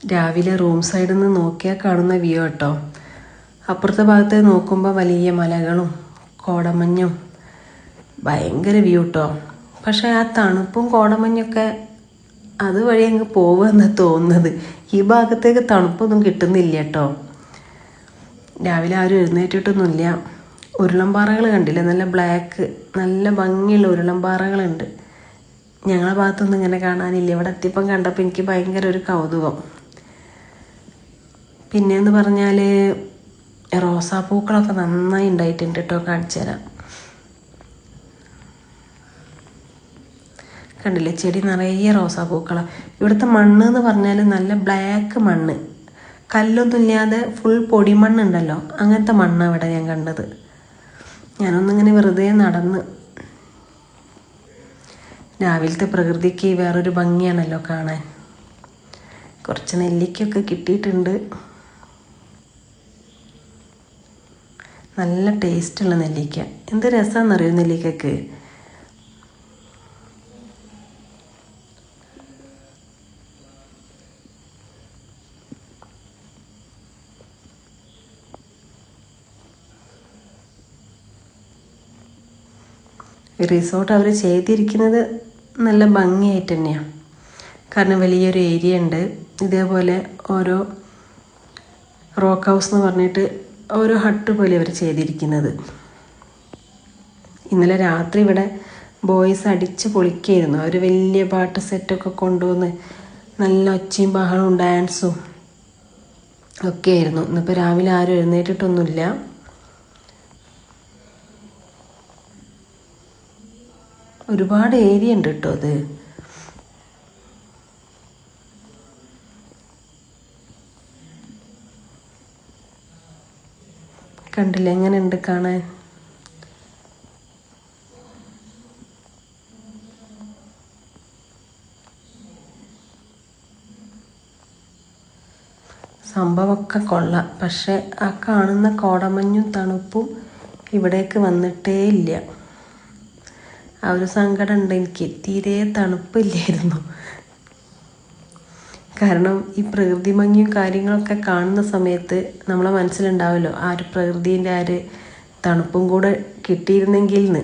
രാവിലെ റൂം സൈഡിൽ നിന്ന് നോക്കിയാൽ കാണുന്ന വ്യൂ കേട്ടോ. അപ്പുറത്തെ ഭാഗത്ത് നോക്കുമ്പോൾ വലിയ മലകളും കോടമഞ്ഞും ഭയങ്കര വ്യൂ കേട്ടോ. പക്ഷേ ആ തണുപ്പും കോടമഞ്ഞൊക്കെ അതുവഴി അങ്ങ് പോകുമെന്നാണ് തോന്നുന്നത്. ഈ ഭാഗത്തേക്ക് തണുപ്പൊന്നും കിട്ടുന്നില്ല കേട്ടോ. രാവിലെ ആരും എഴുന്നേറ്റിട്ടൊന്നുമില്ല. ഉരുളൻപാറകൾ കണ്ടില്ലേ, നല്ല ബ്ലാക്ക്, നല്ല ഭംഗിയുള്ള ഉരുളൻപാറകളുണ്ട്. ഞങ്ങളെ ഭാഗത്തൊന്നും ഇങ്ങനെ കാണാനില്ല. ഇവിടെ എത്തിയപ്പം കണ്ടപ്പോൾ എനിക്ക് ഭയങ്കര ഒരു കൗതുകം. പിന്നെയെന്ന് പറഞ്ഞാൽ റോസാപ്പൂക്കളൊക്കെ നന്നായി ഉണ്ടായിട്ടുണ്ട് കേട്ടോ. കാണിച്ചു തരാം. കണ്ടില്ലേ, ചെടി നിറയെ റോസാപ്പൂക്കളാണ്. ഇവിടുത്തെ മണ്ണ് എന്ന് പറഞ്ഞാൽ നല്ല ബ്ലാക്ക് മണ്ണ്, കല്ലൊന്നും ഇല്ലാതെ ഫുൾ പൊടിമണ്ണുണ്ടല്ലോ, അങ്ങനത്തെ മണ്ണാണ് ഇവിടെ ഞാൻ കണ്ടത്. ഞാനൊന്നിങ്ങനെ വെറുതെ നടന്ന്. രാവിലത്തെ പ്രകൃതിക്ക് വേറൊരു ഭംഗിയാണല്ലോ കാണാൻ. കുറച്ച് നെല്ലിക്കൊക്കെ കിട്ടിയിട്ടുണ്ട്. നല്ല ടേസ്റ്റുള്ള നെല്ലിക്ക. എന്ത് രസമാണെന്നറിയോ നെല്ലിക്കക്ക്. റിസോർട്ട് അവർ ചെയ്തിരിക്കുന്നത് നല്ല ഭംഗിയായിട്ട് തന്നെയാണ്. കാരണം വലിയൊരു ഏരിയ ഉണ്ട്. ഇതേപോലെ ഓരോ റോക്ക് ഹൗസ് എന്ന് പറഞ്ഞിട്ട് ഓരോ ഹട്ട് പോലെ അവർ ചെയ്തിരിക്കുന്നത്. ഇന്നലെ രാത്രി ഇവിടെ ബോയ്സ് അടിച്ച് പൊളിക്കായിരുന്നു. അവർ വലിയ പാട്ട് സെറ്റൊക്കെ കൊണ്ടുവന്ന് നല്ല ഒച്ചയും ബഹളവും ഡാൻസും ഒക്കെ ആയിരുന്നു. ഇന്നിപ്പോൾ രാവിലെ ആരും എഴുന്നേറ്റിട്ടൊന്നുമില്ല. ഒരുപാട് ഏരിയ ഉണ്ട് കേട്ടോ. അത് കണ്ടില്ലേ എങ്ങനെയുണ്ട് കാണാൻ. സംഭവമൊക്കെ കൊള്ളാം. പക്ഷെ ആ കാണുന്ന കോടമഞ്ഞും തണുപ്പും ഇവിടേക്ക് വന്നിട്ടേ ഇല്ല. ആ ഒരു സങ്കടം ഉണ്ട് എനിക്ക്. തീരെ തണുപ്പില്ലായിരുന്നു. കാരണം ഈ പ്രകൃതി ഭംഗിയും കാര്യങ്ങളൊക്കെ കാണുന്ന സമയത്ത് നമ്മളെ മനസ്സിലുണ്ടാവുമല്ലോ ആ ഒരു പ്രകൃതിൻ്റെ ആ ഒരു തണുപ്പും കൂടെ കിട്ടിയിരുന്നെങ്കിൽ എന്ന്.